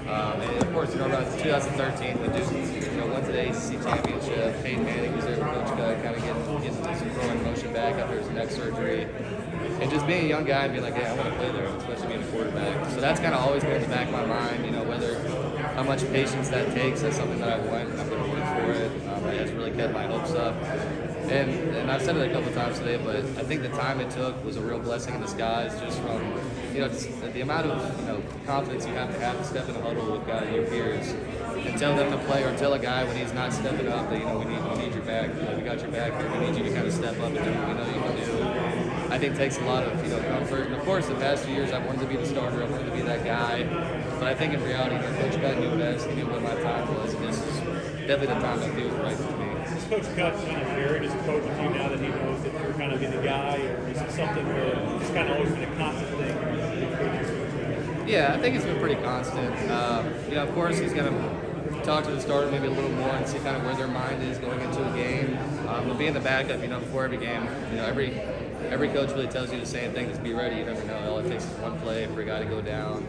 And of course, around 2013, we went to the ACC championship. Peyton Manning was there with Coach Gunn, kind of getting some throwing motion back after his neck surgery. And just being a young guy and being like, hey, I want to play there, especially being a quarterback. So that's kind of always been in the back of my mind, how much patience that takes. That's something that I want, and I'm going to work for it. It has really kept my hopes up. And I've said it a couple times today, but I think the time it took was a real blessing in disguise, just from just the amount of confidence you have to step in a huddle with your peers and tell them to play, or tell a guy when he's not stepping up that we need your back. We got your back here. We need you to kind of step up and do what we know you can do. I think takes a lot of comfort. And of course, the past few years I wanted to be the starter. I wanted to be that guy. But I think in reality, Coach Gunn knew best. He knew what my time was, and this is definitely the time that feels right to me. Is Coach Gunn kind of varied as a coach with you now that he knows that you're kind of the guy, or is it something that it's kind of always been a constant thing? Yeah, I think it's been pretty constant. Of course, he's going to talk to the starter maybe a little more and see kind of where their mind is going into a game. But being the backup, before every game, every coach really tells you the same thing: just be ready. You never know. All it takes is one play for a guy to go down,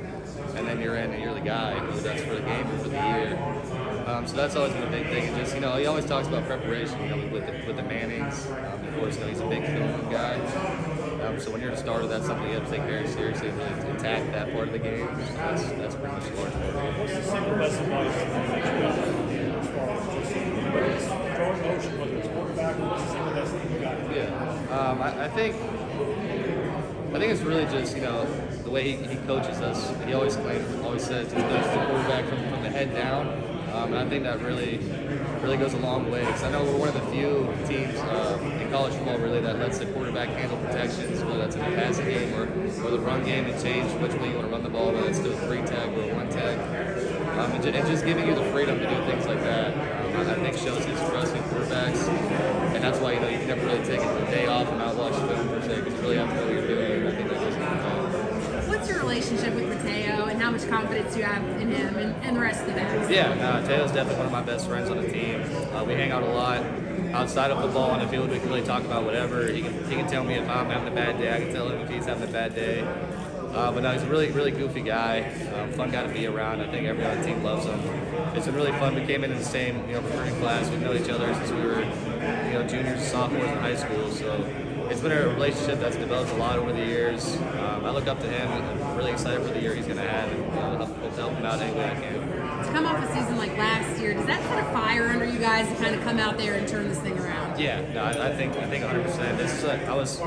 and then you're in and you're the guy, whether that's for the game or for the year. So that's always been a big thing. And just, he always talks about preparation, with the Mannings. Of course, he's a big film guy. So when you're a starter, that's something you have to take very seriously and really attack that part of the game. So that's pretty much large. What's the single best advice that you got as far as just throwing motion, whether it's quarterback, or what's the single best thing you got? Yeah, I think it's really just the way he coaches us. He always says he coaches the quarterback from the head down. And I think that really goes a long way, because I know we're one of the few teams in college football really that lets the quarterback handle protections, whether that's in the passing game or the run game, and change which way you want to run the ball, whether it's to a 3-tag or a 1-tag. And just giving you the freedom to do things like that, I think shows his trust in quarterbacks. And that's why you can never really take a day off and not watch film per se, because you really have to know what you're doing. And I think that goes a long way. What's your relationship with Mateo, and how much confidence do you have in him and the rest of the backs? Yeah, Mateo's definitely one of my best friends on the team. We hang out a lot. Outside of football on the field, we can really talk about whatever. He can tell me if I'm having a bad day. I can tell him if he's having a bad day. But no, he's a really, really goofy guy. Fun guy to be around. I think everyone on the team loves him. It's been really fun. We came in the same recruiting class. We've known each other since we were juniors and sophomores in high school. So it's been a relationship that's developed a lot over the years. I look up to him, and I'm really excited for the year he's going to have, and hope to help him out any way I can. To come off a season like last year, does that put a fire under you guys to kind of come out there and turn this thing around? Yeah, no, I think 100%. This is I was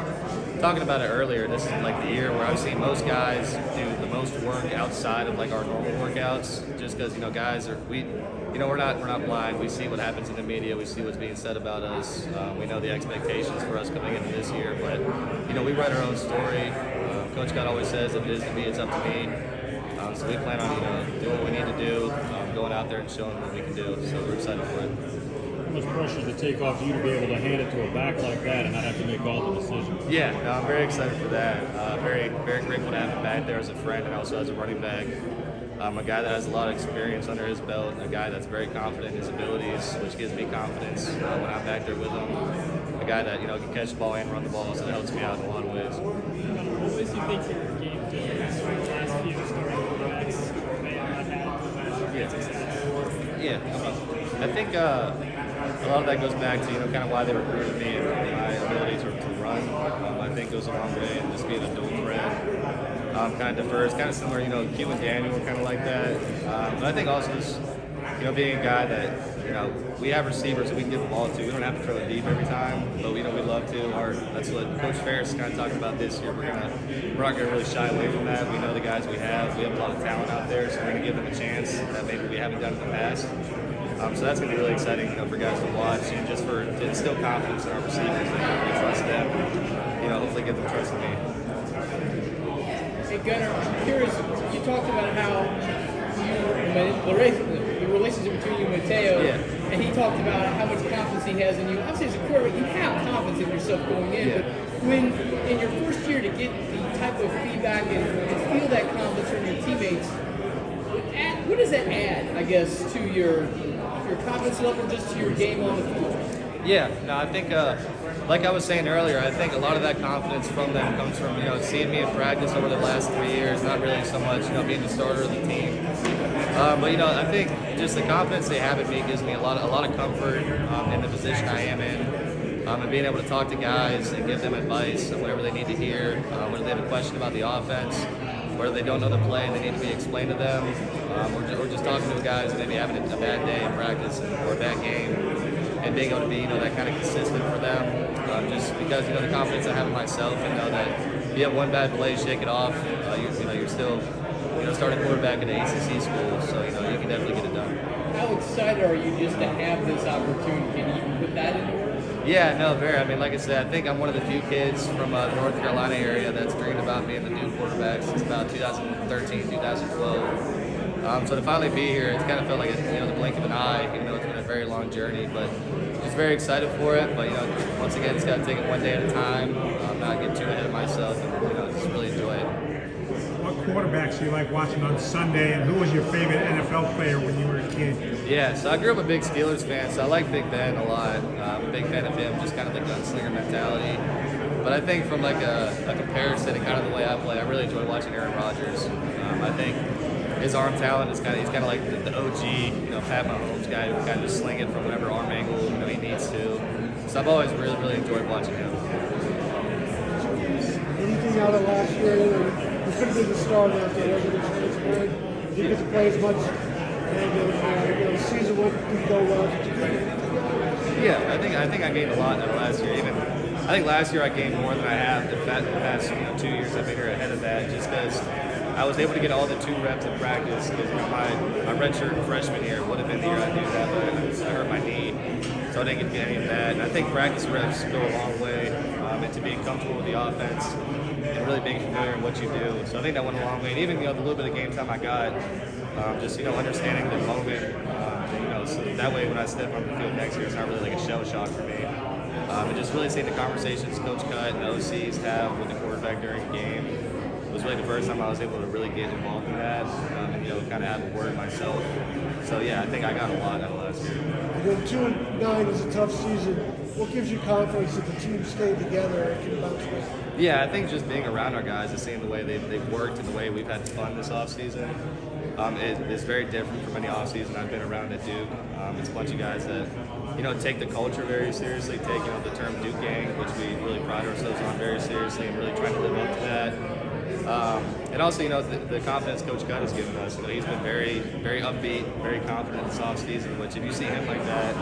talking about it earlier. This is like the year where I've seen most guys do the most work outside of like our normal workouts, just because guys are we're not blind. We see what happens in the media. We see what's being said about us. We know the expectations for us coming into this year, but we write our own story. Coach Scott always says, if it is to be, it's up to me. So we plan on doing what we need to do, going out there and showing what we can do. So we're excited for it. How much pressure to take off you to be able to hand it to a back like that and not have to make all the decisions? Yeah, no, I'm very excited for that. Very, very grateful to have him back there as a friend and also as a running back. A guy that has a lot of experience under his belt, a guy that's very confident in his abilities, which gives me confidence when I'm back there with him. A guy that can catch the ball and run the ball, so that helps me out in a lot of ways. What ways do you think your game differs from the last few starting quarterbacks may have had success? Yeah, I think a lot of that goes back to kind of why they recruited me and my ability to run. I think goes a long way, and just being a dual threat. Kind of differs, kind of similar, Q and Daniel were kind of like that. But I think also just, being a guy that, we have receivers that we can give the ball to. We don't have to throw it deep every time, but we love to. That's what Coach Ferris kind of talked about this year. We're not going to really shy away from that. We know the guys we have. We have a lot of talent out there, so we're going to give them a chance that maybe we haven't done in the past. So that's going to be really exciting, for guys to watch, and just to instill confidence in our receivers that we trust them. Hopefully give them trust in me. Hey Gunnar, I'm curious, you talked about how the relationship between you and Mateo, and he talked about how much confidence he has in you. Obviously, as a quarterback, you have confidence in yourself going in, but when in your first year to get the type of feedback and feel that confidence from your teammates, what does that add, I guess, to your confidence level, just to your game on the field? Yeah, no, I think, like I was saying earlier, I think a lot of that confidence from them comes from, seeing me in practice over the last 3 years, not really so much, being the starter of the team. But I think just the confidence they have in me gives me a lot of comfort in the position I am in, and being able to talk to guys and give them advice on whatever they need to hear, whether they have a question about the offense, whether they don't know the play and they need to be explained to them, or just talking to guys and maybe having a bad day in practice or a bad game, and being able to be that kind of consistent for them, just because the confidence I have in myself and know that if you have one bad play, shake it off. You're still starting quarterback at an ACC school, so you can definitely get it done. How excited are you just to have this opportunity? Can you even put that into words? Yeah, no, very. I mean, like I said, I think I'm one of the few kids from the North Carolina area that's dreamed about being the Duke quarterback since about 2013, 2012. So to finally be here, it's kind of felt like the blink of an eye, even though it's been a very long journey. But just very excited for it. But once again, just got to take it one day at a time, not get too ahead of myself, and just really enjoy it. What quarterbacks do you like watching on Sunday, and who was your favorite NFL player when you were a kid? Yeah, so I grew up a big Steelers fan, so I like Big Ben a lot. I'm a big fan of him, just kind of the gunslinger mentality. But I think from like a comparison and kind of the way I play, I really enjoy watching Aaron Rodgers. I think his arm talent is he's kind of like the OG, Pat Mahomes guy who can kind of just sling it from whatever arm angle he needs to. So I've always really enjoyed watching him. Anything out of last year? You could have been the starter after regular transfer. You didn't get to play as much, and the season didn't go well. Yeah, I think I gained a lot out of last year. I think last year I gained more than I have the past 2 years. I've been here ahead of that, just because I was able to get all the 2 reps in practice. Because my redshirt freshman year would have been the year I do that, but I hurt my knee, so I didn't get to get any of that. And I think practice reps go a long way into being comfortable with the offense and really being familiar with what you do. So I think that went a long way. And even the little bit of game time I got, just understanding the moment, so that way when I step on the field next year, it's not really like a shell shock for me. And just really seeing the conversations Coach Cut and OCs have with the quarterback during a game was really the first time I was able to really get involved in that and kind of have a word myself. So yeah, I think I got a lot out of last year. 2-9 is a tough season. What gives you confidence that the team stayed together and can bounce back? Yeah, I think just being around our guys and seeing the way they've worked and the way we've had fun this offseason is very different from any offseason I've been around at Duke. It's a bunch of guys that take the culture very seriously, take the term Duke Gang, which we really pride ourselves on, very seriously, and really trying to live up to that. And also, the confidence Coach Gunn has given us. He's been very, very upbeat, very confident this offseason, which if you see him like that,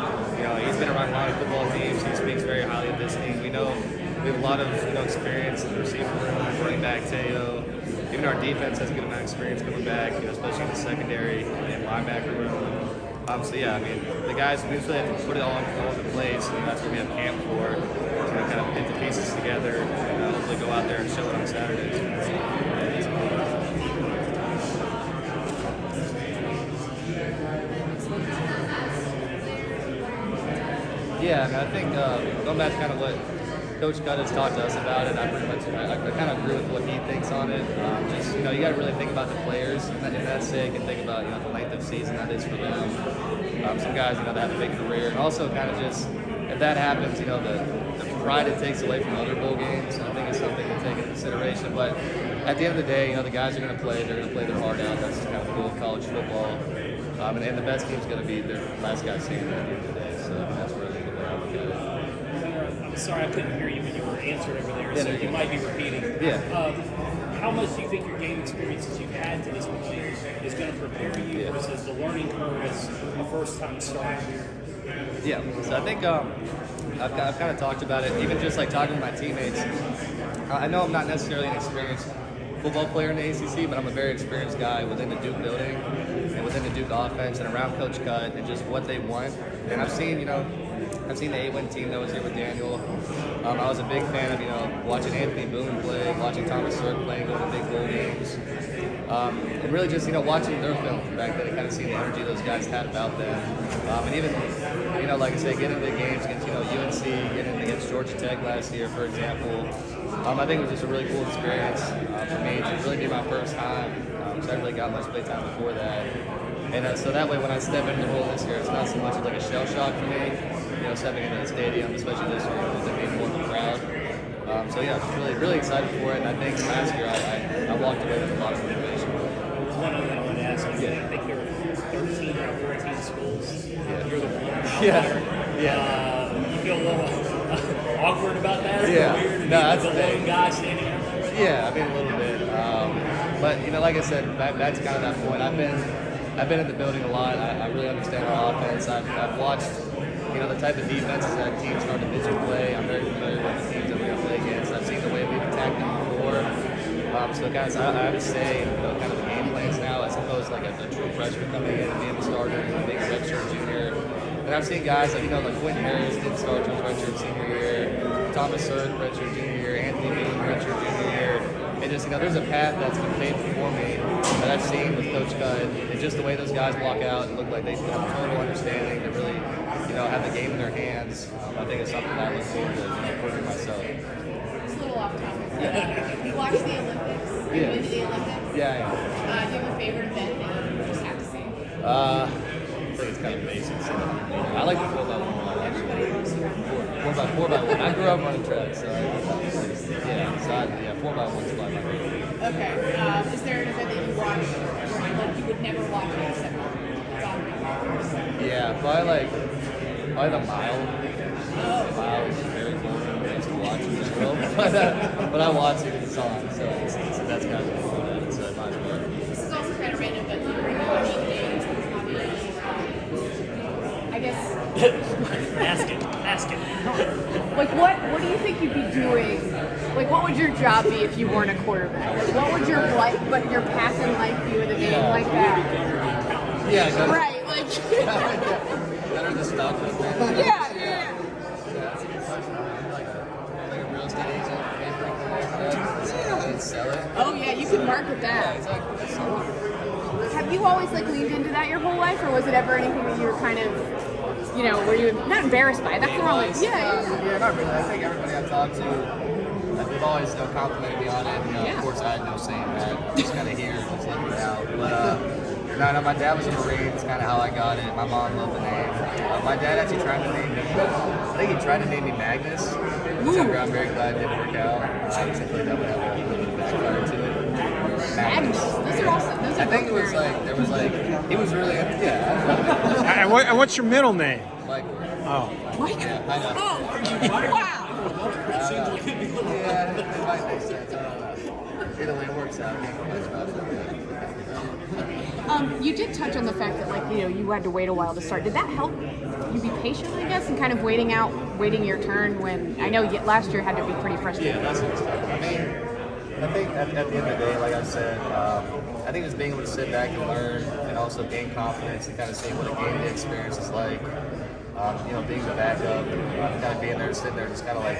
he's been around a lot of football teams. He speaks very highly of this team. We know we have a lot of experience in the receiver room, running back Teo. Even our defense has a good amount of experience coming back, especially in the secondary and linebacker room. So yeah, I mean, the guys, we just really have to put it all into place, and that's what we have camp for, to kind of put the pieces together and hopefully go out there and show it on Saturdays. Yeah, I mean, I think going back to kind of what Coach Cut has talked to us about it, I kind of agree with what he thinks on it. Just you got to really think about the players in that sake, and think about the length of season that is for them. Some guys that have a big career, and also kind of just if that happens, the pride it takes away from other bowl games. I think it's something to take into consideration. But at the end of the day, the guys are going to play. They're going to play their heart out. That's kind of the goal of college football. And the best team's going to be their last guy standing at the end of the day. So that's really the way I look at it. I'm sorry, I couldn't hear you when you were answering over there, Yeah, so you might be repeating. Yeah. How much do you think your game experiences you've had to this point is going to prepare you versus the learning curve as a first-time starter? Yeah, so I think I've kind of talked about it, even just like talking to my teammates. I know I'm not necessarily an experienced football player in the ACC, but I'm a very experienced guy within the Duke building and within the Duke offense and around Coach Cut and just what they want. And I've seen the 8-win team that was here with Daniel. I was a big fan of, watching Anthony Boone play, watching Thomas Sirk play, going to big bowl games. And really just, watching their film from back then and kind of seeing the energy those guys had about them. And even, like I say, getting into the games against, UNC, getting against Georgia Tech last year, for example. I think it was just a really cool experience for me to really be my first time. So I really got much play time before that. And so that way when I step into the role this year, it's not so much like a shell shock for me, stepping into the stadium, especially this year, with it being more of a crowd. So yeah, I'm really, really excited for it. And I think last year I walked away with a lot of information. One other thing I want to ask you, I think there 13 out of 14 schools. You're the one. Yeah. You feel a little awkward about that? Yeah. Weird to be No, that's the the thing. lone guy standing out there. Yeah, I mean a little bit. But you know, like I said, that's kind of that point. I've been in the building a lot. I really understand our offense. I've watched, you know, the type of defenses that teams start to vision play. I'm very familiar with the teams that we're going to play against. I've seen the way we've attacked them before. So guys, I would say, you know, kind of the game plans now, as opposed to like a true freshman coming in and being the starter and being a redshirt junior. And I've seen guys like, you know, like Quentin Harris didn't start his redshirt senior year, Thomas Sirk redshirt junior year, Anthony Bean redshirt junior year. And just, you know, there's a path that's been paved before me that I've seen with Coach Cut, and just the way those guys walk out and look like they have total understanding, to really, you know, have the game in their hands. I think it's something that I look forward to, you know, proving myself. It's a little off topic. You watched the Olympics? Yeah. You been to the Olympics? Yeah, Do you have a favorite event that you just have to see? I think it's kind of basic. So I like the 4x1 actually. 4x1. I grew up running track, so yeah, 4x1's my favorite. Okay. Is there an event that you watch where like you would never watch it except it's on right? Yeah, probably the mile. The mile is very boring. I used to watch it as well, but I watch it because it's on, so that's kind of cool. So it might as well. This is also kind of random, but do you bring your own games to the hobby? I guess. Ask it. Like, what do you think you'd be doing? Like, what would your job be if you weren't a quarterback? Like, what would your life, but your path in life be with a game like that? Yeah, better, Right, like, better the stock market. yeah. Yeah, that's a good question. Like a real estate agent, maybe like that. And sell it. Oh yeah, you could market Yeah, that. exactly. Sell it. Have you always like leaned into that your whole life, or was it ever anything that you were kind of, you know, were you not embarrassed by? That's the wrong. Yeah, not really. I think everybody I've talked to, they've always complimented me on it. You know, Yeah. Of course, I had no say in that. Just kind of here, just letting it out. But no, my dad was a Marine. It's kind of how I got it. My mom loved the name. My dad actually tried to name me. I think he tried to name me Magnus. Which I'm very glad it didn't work out. I feel like that would have a little bit of backfire to it. Magnus. Those are awesome. Those are I think it both was very like there was like he was really yeah. And what's your middle name? Like Oh. Mike. yeah, I know. Oh, wow. Yeah, it might make sense. I don't know. Either way, it works out. Can't complain about it. You did touch on the fact that, like, you know, you had to wait a while to start. Did that help you be patient, I guess, and kind of waiting your turn when, I know last year had to be pretty frustrating. Yeah, that's what's tough. I mean, I think at the end of the day, like I said, I think just being able to sit back and learn and also gain confidence and kind of see what a game day experience is like. You know, being the backup, kind of being there, sitting there, just kind of like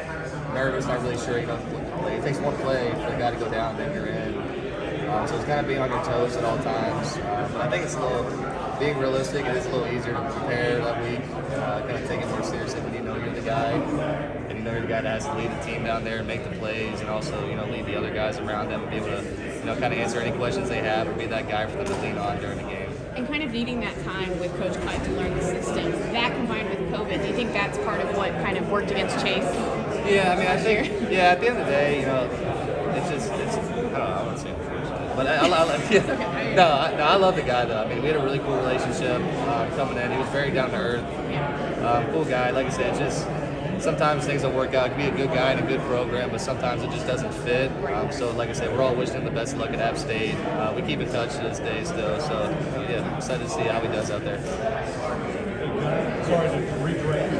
nervous, not really sure, you know, what to play. It takes one play for the guy to go down, then you're in. So it's kind of being on your toes at all times. But I think it's a little, being realistic, it is a little easier to prepare that week, kind of take it more seriously when you know you're the guy, and you know you're the guy that has to lead the team down there and make the plays, and also, you know, lead the other guys around them and be able to, you know, kind of answer any questions they have or be that guy for them to lean on during the game. And kind of needing that time with Coach Clyde to learn the system, that combined with COVID, do you think that's part of what kind of worked against Chase? Yeah, I mean, I think, yeah, at the end of the day, you know, it's I don't know, I wouldn't say unfortunate, but I love the guy, though. I mean, we had a really cool relationship coming in. He was very down to earth, cool guy. Like I said, just sometimes things don't work out. It can be a good guy in a good program, but sometimes it just doesn't fit. So, like I said, we're all wishing him the best of luck at App State. We keep in touch to this day still, so yeah, excited to see how he does out there. Sorry to reiterate.